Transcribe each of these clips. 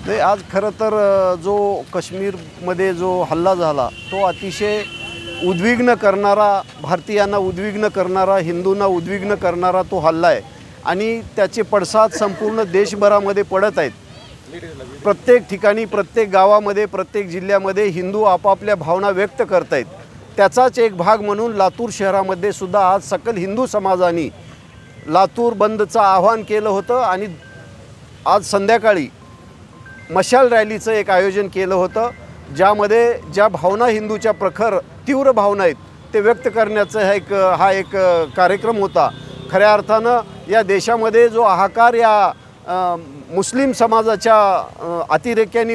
नाही, आज खरं तर जो काश्मीरमध्ये जो हल्ला झाला तो अतिशय उद्विग्न करणारा, भारतीयांना उद्विग्न करणारा, हिंदूंना उद्विग्न करणारा तो हल्ला आहे आणि त्याचे पडसाद संपूर्ण देशभरामध्ये पडत आहेत। प्रत्येक ठिकाणी, प्रत्येक गावामध्ये, प्रत्येक जिल्ह्यामध्ये हिंदू आपापल्या भावना व्यक्त करत आहेत। त्याचाच एक भाग म्हणून लातूर शहरामध्ये सुद्धा आज सकल हिंदू समाजाने लातूर बंदचं आवाहन केलं होतं आणि आज संध्याकाळी मशाल रॅलीचं एक आयोजन केलं होतं, ज्यामध्ये ज्या भावना हिंदूच्या प्रखर तीव्र भावना आहेत ते व्यक्त करण्याचा हा एक कार्यक्रम होता। खऱ्या अर्थानं या देशामध्ये जो हाहाकार या मुस्लिम समाजाच्या अतिरेक्यांनी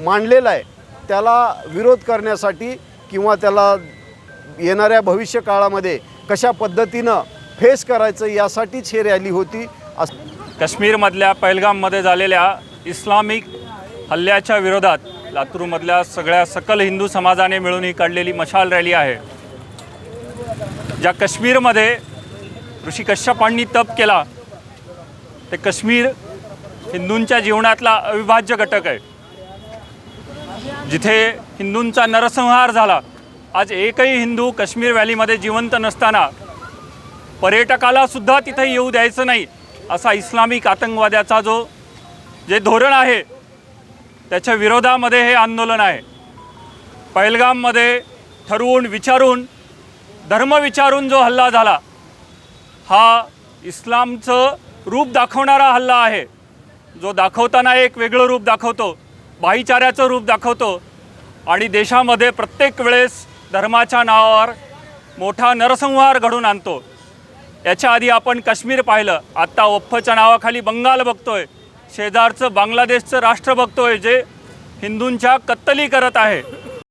मांडलेला आहे त्याला विरोध करण्यासाठी किंवा त्याला येणाऱ्या भविष्य काळामध्ये कशा पद्धतीनं फेस करायचं यासाठीच ही रॅली होती। काश्मीरमधल्या पहलगाममध्ये झालेल्या इस्लामिक हल्ल्याच्या विरोधात लातूरमधल्या सगळ्या सकल हिंदू समाजाने मिळून ही काढलेली मशाल रॅली आहे। ज्या काश्मीरमध्ये ऋषी कश्यपांनी तप केला ते काश्मीर हिंदूंच्या जीवनातला अविभाज्य घटक आहे। जिथे हिंदूंचा नरसंहार झाला, आज एकही हिंदू काश्मीर व्हॅलीमध्ये जिवंत नसताना पर्यटकाला सुद्धा तिथे येऊ द्यायचं नाही असा इस्लामिक आतंकवाद्याचा जे धोरण आहे त्याच्या विरोधामध्ये हे आंदोलन आहे। पहलगाममध्ये ठरवून विचारून धर्म विचारून जो हल्ला झाला हा इस्लामचं रूप दाखवणारा हल्ला आहे, जो दाखवताना एक वेगळं रूप दाखवतो, भाईचाऱ्याचं रूप दाखवतो आणि देशामध्ये प्रत्येक वेळेस धर्माच्या नावावर मोठा नरसंहार घडवून आणतो। याच्या आधी आपण काश्मीर पाहिलं, आत्ता वक्फच्या नावाखाली बंगाल बघतोय, शेजारचं बांगलादेशचं राष्ट्र बघतोय जे हिंदूंच्या कत्तली करत आहे।